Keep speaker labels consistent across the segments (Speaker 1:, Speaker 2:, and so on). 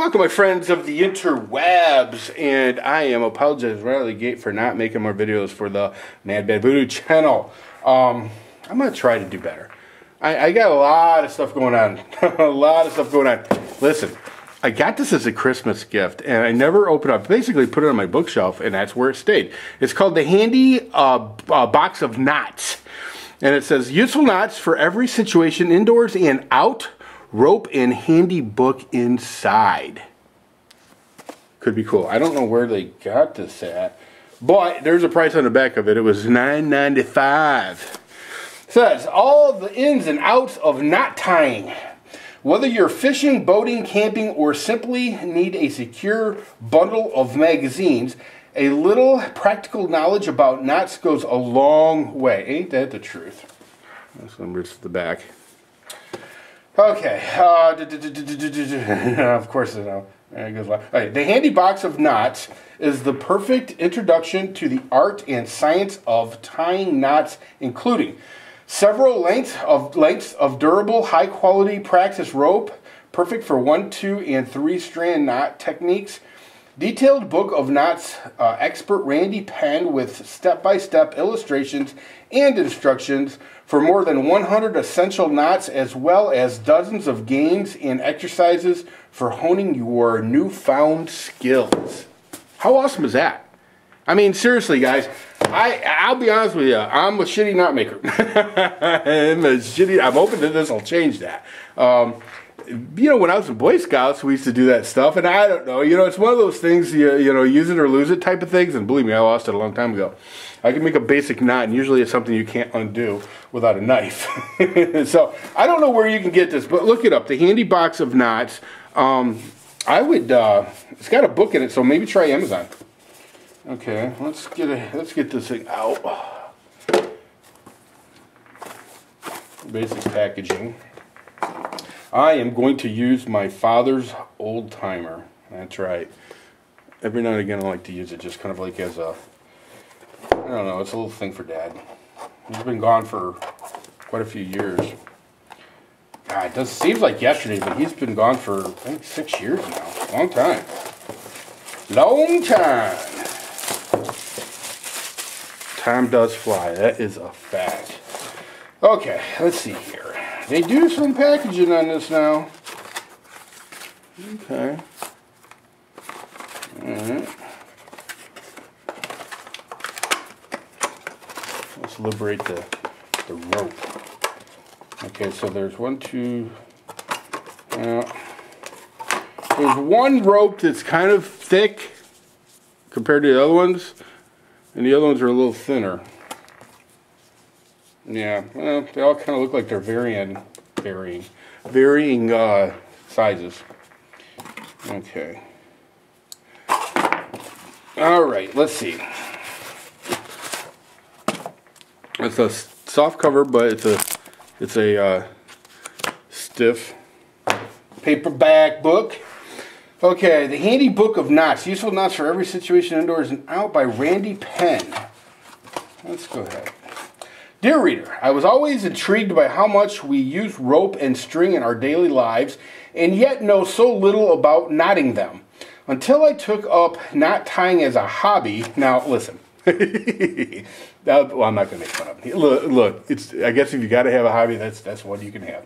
Speaker 1: Welcome, my friends of the interwebs, and I am apologizing right out of the gate for not making more videos for the Mad Bad Voodoo channel. I'm going to try to do better. I got a lot of stuff going on. A lot of stuff going on. Listen, I got this as a Christmas gift, and I never opened it up. Basically put it on my bookshelf, and that's where it stayed. It's called the Handy Box of Knots. And it says, useful knots for every situation, indoors and out. Rope and handy book inside. Could be cool. I don't know where they got this at, but there's a price on the back of it. It was $9.95. Says all the ins and outs of knot tying. Whether you're fishing, boating, camping, or simply need a secure bundle of magazines, a little practical knowledge about knots goes a long way. Ain't that the truth? That's the back. Okay, of course I know. Okay, the Handy Box of Knots is the perfect introduction to the art and science of tying knots, including several lengths of durable, high-quality practice rope, perfect for 1, 2, and 3 strand knot techniques. Detailed book of knots, expert Randy Penn with step-by-step illustrations and instructions for more than 100 essential knots, as well as dozens of games and exercises for honing your newfound skills. How awesome is that? I mean, seriously, guys, I'll be honest with you, I'm a shitty knot maker. I'm hoping that this will change that. You know, when I was in Boy Scouts, we used to do that stuff, and I don't know, you know, it's one of those things, you know, use it or lose it type of things, and believe me, I lost it a long time ago. I can make a basic knot, and usually it's something you can't undo without a knife. So, I don't know where you can get this, but look it up, the Handy Box of Knots. I would, it's got a book in it, so maybe try Amazon. Okay, let's get this thing out. Basic packaging. I am going to use my father's old timer. That's right. Every now and again I like to use it just kind of like as a, I don't know, it's a little thing for Dad. He's been gone for quite a few years. God, it seems like yesterday, but he's been gone for, I think, 6 years now. Long time. Long time. Time does fly. That is a fact. Okay, let's see here. They do some packaging on this now. Okay. Alright. Let's liberate the rope. Okay, so there's one, two. There's one rope that's kind of thick compared to the other ones, and the other ones are a little thinner. Yeah, well, they all kind of look like they're varying sizes. Okay. All right, let's see. It's a soft cover, but it's a stiff paperback book. Okay, the Handy Book of Knots, useful knots for every situation indoors and out by Randy Penn. Let's go ahead. Dear reader, I was always intrigued by how much we use rope and string in our daily lives, and yet know so little about knotting them. Until I took up knot tying as a hobby. Now, listen. Well, I'm not going to make fun of it. Look, I guess if you got to have a hobby, that's what you can have.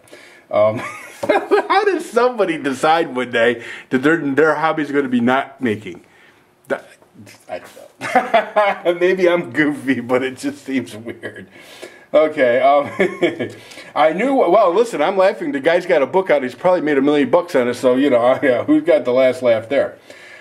Speaker 1: How did somebody decide one day that their hobby is going to be knot making? I don't know. Maybe I'm goofy, but it just seems weird. Okay, I knew, well, listen, I'm laughing. The guy's got a book out. He's probably made $1 million on it, so, you know, yeah, who's got the last laugh there?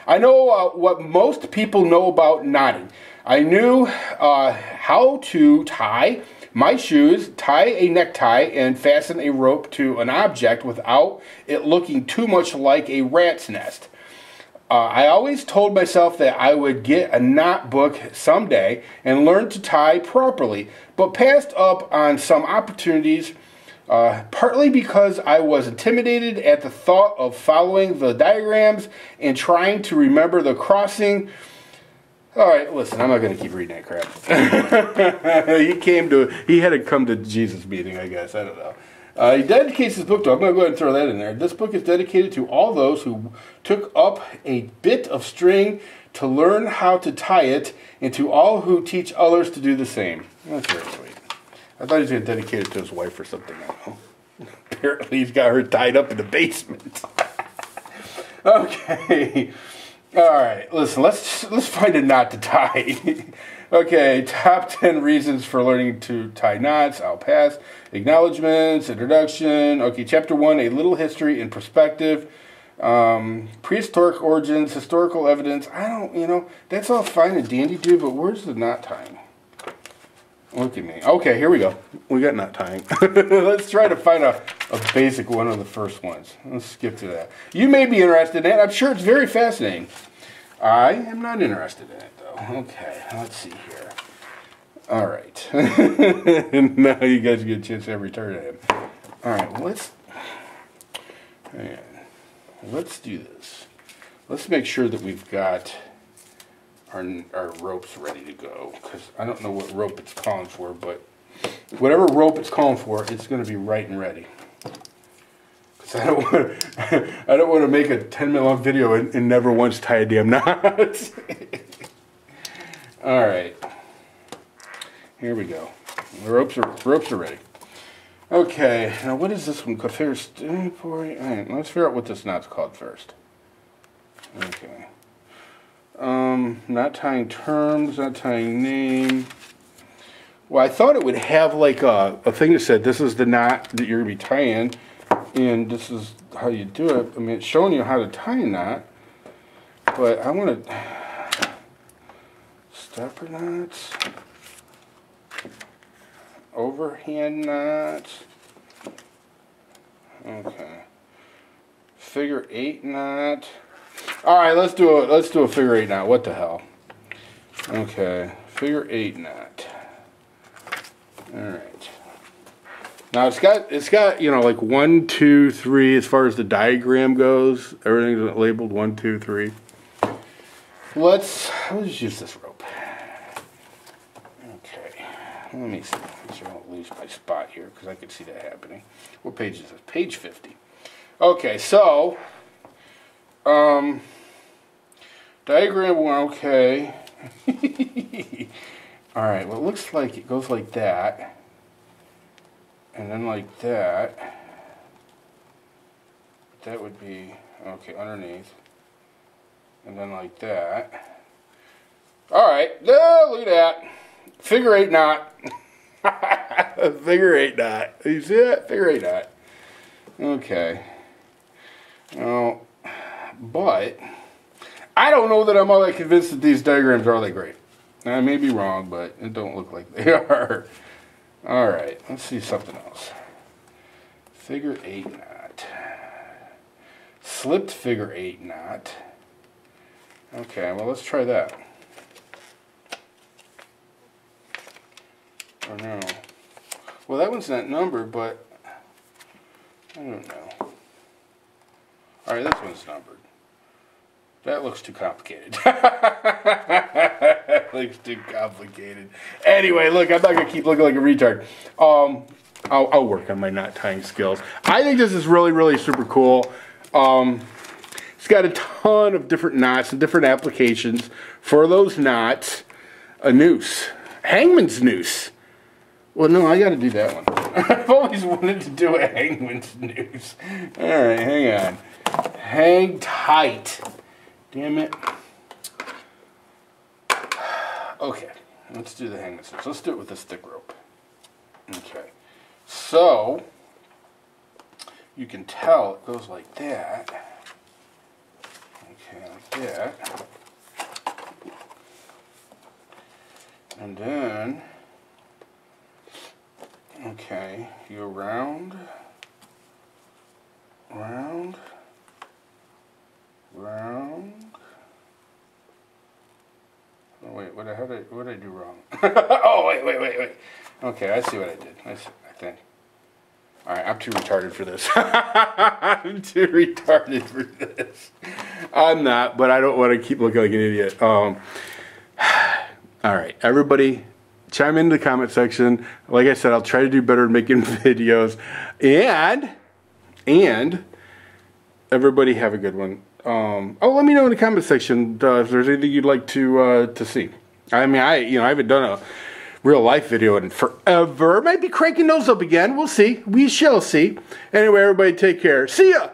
Speaker 1: I know what most people know about knotting. I knew how to tie my shoes, tie a necktie, and fasten a rope to an object without it looking too much like a rat's nest. I always told myself that I would get a knot book someday and learn to tie properly, but passed up on some opportunities, partly because I was intimidated at the thought of following the diagrams and trying to remember the crossing. All right, listen, I'm not going to keep reading that crap. He had to come to Jesus meeting, I guess. I don't know. He dedicates his book to, I'm going to go ahead and throw that in there. This book is dedicated to all those who took up a bit of string to learn how to tie it, and to all who teach others to do the same. That's very sweet. I thought he was going to dedicate it to his wife or something. I don't know. Apparently he's got her tied up in the basement. Okay. All right. Listen, let's find a knot to tie. Okay. Top 10 reasons for learning to tie knots. I'll pass. Acknowledgements. Introduction. Okay. Chapter 1, a little history and perspective. Prehistoric origins, historical evidence. I don't, that's all fine and dandy, dude, but where's the knot tying? Look at me. Okay, here we go. We got knot tying. Let's try to find a basic one of the first ones. Let's skip to that. You may be interested in it. I'm sure it's very fascinating. I am not interested in it, though. Okay, let's see here. All right. Now you guys get a chance to have return to him. All right, let's do this. Let's make sure that we've got our ropes ready to go, because I don't know what rope it's calling for, but whatever rope it's calling for, it's going to be right and ready. Because I don't want to make a 10-minute long video and never once tie a damn knot. All right, here we go. The ropes are ready. Okay, now what is this one called? All right, let's figure out what this knot's called first. Okay. Not tying terms, not tying name. Well, I thought it would have like a thing that said this is the knot that you're going to be tying, and this is how you do it. I mean, it's showing you how to tie a knot, but I want to stopper knots, overhand knots, okay, figure 8 knot. All right, let's do a figure 8 knot. What the hell? Okay, figure 8 knot. All right. Now it's got like 1, 2, 3 as far as the diagram goes. Everything's labeled 1, 2, 3. Let's use this rope. Okay. Let me see. Make sure I don't lose my spot here, because I could see that happening. What page is this? Page 50. Okay, so diagram 1, okay. Alright, well it looks like it goes like that, and then like that. That would be, okay, underneath, and then like that. Alright, look at that. Figure 8 knot. Figure 8 knot. You see that? Figure 8 knot. Okay. Now, but I don't know that I'm all that convinced that these diagrams are all that great. I may be wrong, but it don't look like they are. All right, let's see something else. Figure 8 knot. Slipped figure 8 knot. Okay, well, let's try that. Or no. Well, that one's not numbered, but I don't know. All right, this one's numbered. That looks too complicated. Looks too complicated. Anyway, look, I'm not going to keep looking like a retard. I'll work on my knot tying skills. I think this is really, really super cool. It's got a ton of different knots and different applications. For those knots, a noose. Hangman's noose. Well, no, I got to do that one. I've always wanted to do a hangman's noose. All right, hang on. Hang tight. Damn it. Okay, let's do the hangman's noose. Let's do it with this thick rope. Okay, so you can tell it goes like that. Okay, like that. And then, okay, you round, round, round. Oh, wait, what did I do wrong? Oh, wait. Okay, I see what I did. I think. All right, I'm too retarded for this. I'm too retarded for this. I'm not, but I don't want to keep looking like an idiot. All right, everybody, chime into the comment section. Like I said, I'll try to do better at making videos. And everybody have a good one. Let me know in the comment section if there's anything you'd like to see. I mean, I haven't done a real life video in forever. Might be cranking those up again. We'll see. We shall see. Anyway, everybody take care. See ya!